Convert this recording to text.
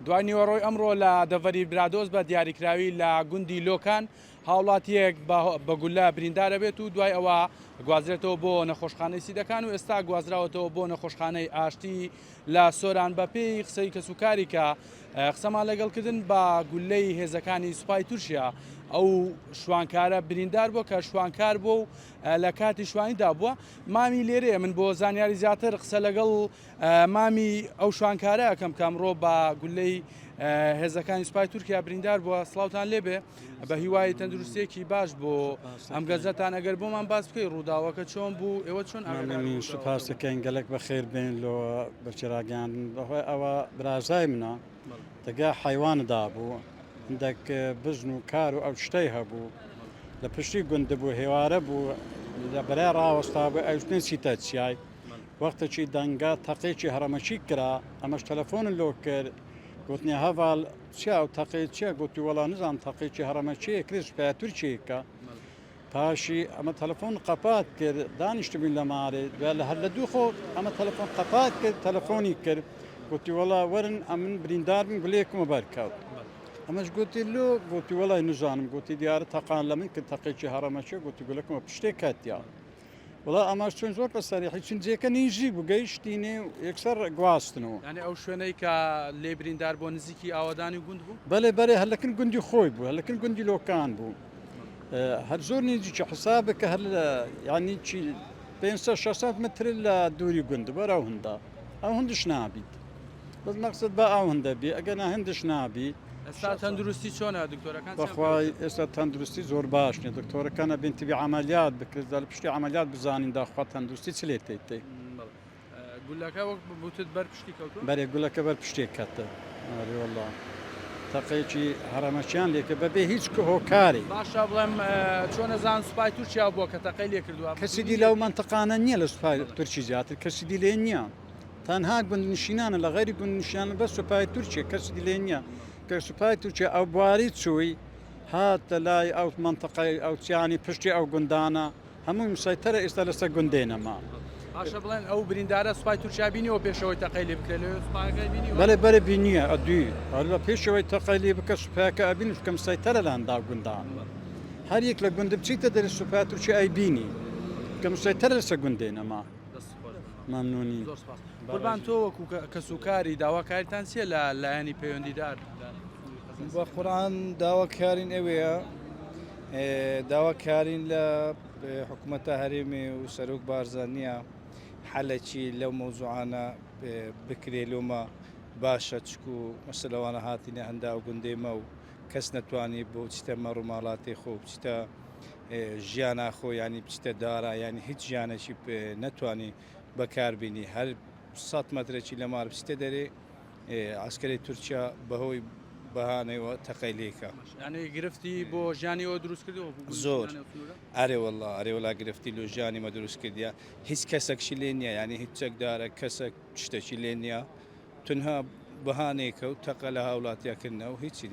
دوای نیوەڕۆی ئەمڕۆ لە دەڤەری برادۆز بە دیاریکراوی لە گوندی لۆکان هاوڵاتیەک بە گولە بریندارە بێت و دوای ئەوە گوازرێتەوە بۆ نەخۆشخانەی سیدەکان و ئێستا گوازراوەتەوە بۆ نەخۆشخانەی ئاشتی لە سۆران بە پێی قسەی کەسوکاری کە قسەمان لەگەڵکردن بە گولەی هێزەکانی سوپای تورکیا ئەو شوانکارە بریندار بووە کە شوانکار بوو و لە کاتی شوانیدا بووە. مامی لێرەیە، من بۆ زانیاری زیاتر قسە لەگەڵ مامی ئەو شوانکارە ئەەکەم کە ئەمڕۆ بە گولەی هێزەکانی سوپای تورکیا بریندار بووە. سڵاوتان لێبێ، بە هیوای تەندروستێکی باش بۆ ئەم گەزەتان ئەگەر بۆمان باس بکەی ڕووداوەکە چۆن بوو، ئێوە چۆن ئەمین سوپاس دەکەین گەلێک بەخێر بێن لۆ بەرچێراگەاندن بەهۆی ئەوە برازای منە دەگا حیواندا بوو هەندێک بزن و کار و ئەو شتەی هەبوو لە پشتی گوندە بوو هێوارە بوو لە بەلای ڕاوەستا بوو ئەوشتن چیتە چیای وەختێکی دەنگا تەقێکی هەرەمەچی کرا ئەمەش تەلەفۆن لۆ کرد گوتنی هەڤال چیا و تەقی چیە گوتی وەڵا نزان تەقێکی هەرەمەچیە کریس پیا تورکیەکە پاشی ئەمە تەلەفۆن قەپات کرد دانیشتبووین لە مارێ لە هەر لە دوو خۆ ئەمە تەلەفۆن قەپات کرد تەلەفۆنی کرد گوتی وەڵا وەرن ئەمن بریندار بن گولەیەکمە بەرکەوت ئەمەش گوتی لۆ گوتی وەڵای نزانم گوتی دیارە تەقان لە من کرد تەقێکی هەرەمەچە گوتی گولەکمە پشتێک کاتیا وڵا ئەماش چۆن زۆر بە سەریحی چون جێکە نیژی بوو گەیشتینێ یەکسەر گواستنەوە یعنی ئەو شوێنەی کە لێ بریندار بۆ نزیکی ئاوادانی گوند بوو بەڵێ بەرێ هەلەکن گوندی خۆی بوو هەلەکن گوندی لۆکان بوو هەر زۆر نزیکی حسابەکە هەر یعنی چی 500 متر لە دووری گوند بەرە هەندا ئەو هەندش نابیت بەس مەقسەد بە ئەو هەندە بێ ئەگەر هەندش نابی ئێستا تەندروستی چۆنە دکتۆرەکان بەخوای ئێستا تەندروستی زۆر باش نیە دکتۆرەکانە بنتیبی عملیات بکرێت لە پشتی عملیات بزانین داخوا تەندروستی چ لێتێتی گولەکە وەک بوتت بەر پشتی کەوتووە بەرێ گولەکە بەر پشتێک کەتە وەڵا تەقەیەکی هەرەمەچیان لێکە بەبێ هیچ هۆکاری باشە بڵێم چۆن نەزان سوپای تورکیا بووە کە تەقەی لێ کردووە کەسی دی لەو منتەقانە نییە لە سوپای تورکی زیاتر کەسی دی لێ نییە تەنها گوند نشینانە لە غەیری گوند نیشانە بە سوپای تورکیا کەسی دی لێ نییە کە سوپای تورکیا ئەو بواری چووی هاتە لای ئەو منتەقەی ئەو چیانی پشتی ئەو گوندانە هەموو مسایتەرە ئێستا لەسەر گوندێنەما باشە بڵێن ئەو بریندارە سوپای تورکیا بینیەوە پێشەوەی تەقەی لێ بکرێت لەوێ سوپایەکەی بینیوە بەڵێ بەرە بینیە ئەدوی لە پێشەوەی تەقەی لێ بکە سوپایەکە ئەبینش کە مسایتەرە لە هەندا گوندان هەر یەک لە گوندە بچیتە دەرێ سوپای تورکیا ئەی بینی کە مسایتەرە لەسەر گوندێنەما مەمنونی قوربان تۆ وەکو کەسوکاری داواکاریتان چییە لە لایەنی پەیوەندیدار بە قورآن داواکارین ئەوەیە داواکارین لە حکوومەتە هەرێمی و سەرۆک بارزانیە حەلەکی لەو مەوزوعانە بکرێ لۆمە باشە چکو مەسەلەوانە هاتینە هەندا و گوندێمە و کەس نەتوانی بۆ چتە مەڕووماڵاتی خۆ بچتە ژیانە خۆ ینی بچتە دارا ینی هیچ ژیانەشی نەتوانی بەکاربیینی هەر 100 مەترێکی لە مار بچتە دەرێ ئاسکەری تورکیا بەهۆی بەهانەوە تەقەی لێکە ینی گرفتی بۆ ژیانیەوە دروست کردەوە زۆر ئەرێوەڵا ئەرێوەلا گرفتی لۆ ژیانیمە دروست کردیا هیچ کەسێکشی لێ نییە ینی هیچ چەکدارە کەسێک شتێکی لێ نییە تونها بەهانێکە و تەقە لە هاوڵاتیاکردنەوە هیچی